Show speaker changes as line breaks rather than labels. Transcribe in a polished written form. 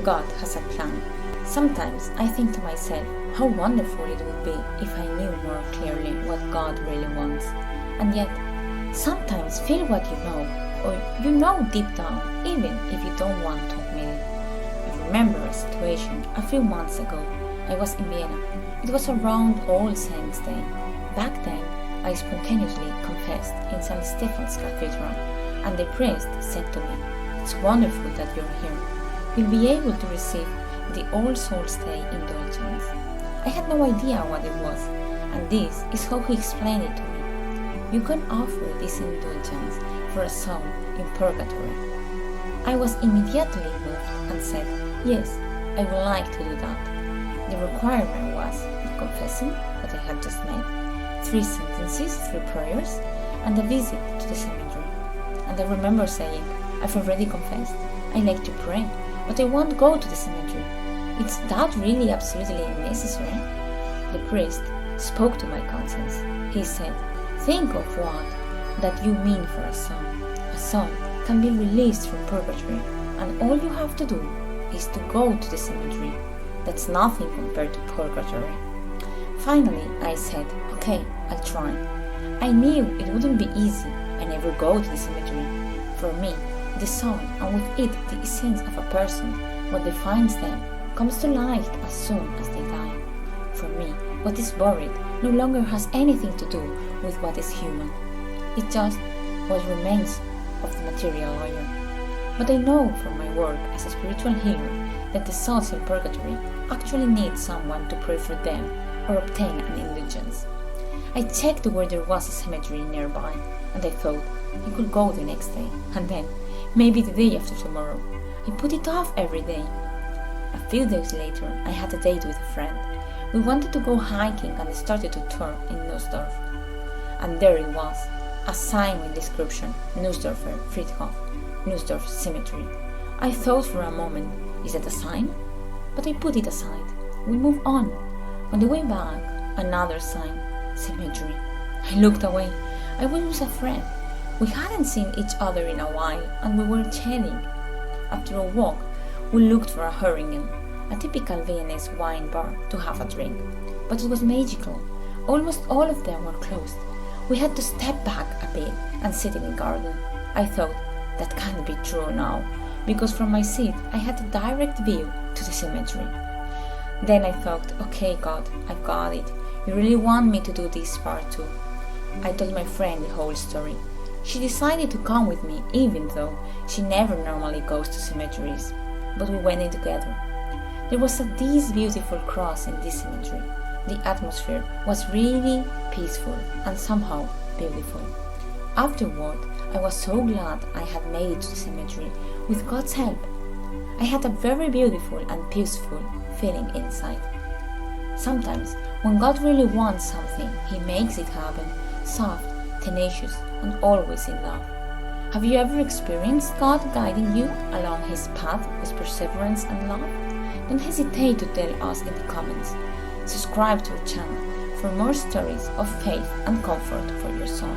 God has a plan. Sometimes I think to myself how wonderful it would be if I knew more clearly what God really wants. And yet, sometimes feel what you know, or you know deep down, even if you don't want to admit it. I remember a situation a few months ago. I was in Vienna. It was around All Saints' Day. Back then, I spontaneously confessed in St. Stephen's Cathedral, and the priest said to me, "It's wonderful that you're here. You'll be able to receive the All Souls' Day indulgence." I had no idea what it was, and this is how he explained it to me. You can offer this indulgence for a soul in purgatory. I was immediately moved and said, "Yes, I would like to do that." The requirement was the confession that I had just made, 3 sentences, 3 prayers, and a visit to the cemetery. And I remember saying, "I've already confessed. I like to pray, but I won't go to the cemetery. Is that really absolutely necessary?" The priest spoke to my conscience. He said, "Think of what that you mean for a soul. A soul can be released from purgatory, and all you have to do is to go to the cemetery. That's nothing compared to purgatory." Finally, I said, "Okay, I'll try." I knew it wouldn't be easy. I never go to the cemetery. For me, the soul, and with it the essence of a person, what defines them, comes to light as soon as they die. For me, what is buried no longer has anything to do with what is human. It's just what remains of the material layer. But I know from my work as a spiritual healer that the souls in purgatory actually need someone to pray for them or obtain an indulgence. I checked where there was a cemetery nearby, and I thought I could go the next day, and then maybe the day after tomorrow. I put it off every day. A few days later, I had a date with a friend. We wanted to go hiking and started to tour in Nussdorf. And there it was, a sign with description, Nussdorfer Friedhof, Nussdorf Cemetery. I thought for a moment, is that a sign? But I put it aside. We moved on. On the way back, another sign, cemetery. I looked away. I was with a friend. We hadn't seen each other in a while, and we were chatting. After a walk, we looked for a Heringen, a typical Viennese wine bar, to have a drink. But it was magical. Almost all of them were closed. We had to step back a bit and sit in the garden. I thought, that can't be true now, because from my seat I had a direct view to the cemetery. Then I thought, okay God, I've got it. You really want me to do this part too. I told my friend the whole story. She decided to come with me even though she never normally goes to cemeteries. But we went in together. There was this beautiful cross in this cemetery. The atmosphere was really peaceful and somehow beautiful. Afterward, I was so glad I had made it to the cemetery with God's help. I had a very beautiful and peaceful feeling inside. Sometimes, when God really wants something, He makes it happen, soft, tenacious, and always in love. Have you ever experienced God guiding you along His path with perseverance and love? Don't hesitate to tell us in the comments. Subscribe to our channel for more stories of faith and comfort for your soul.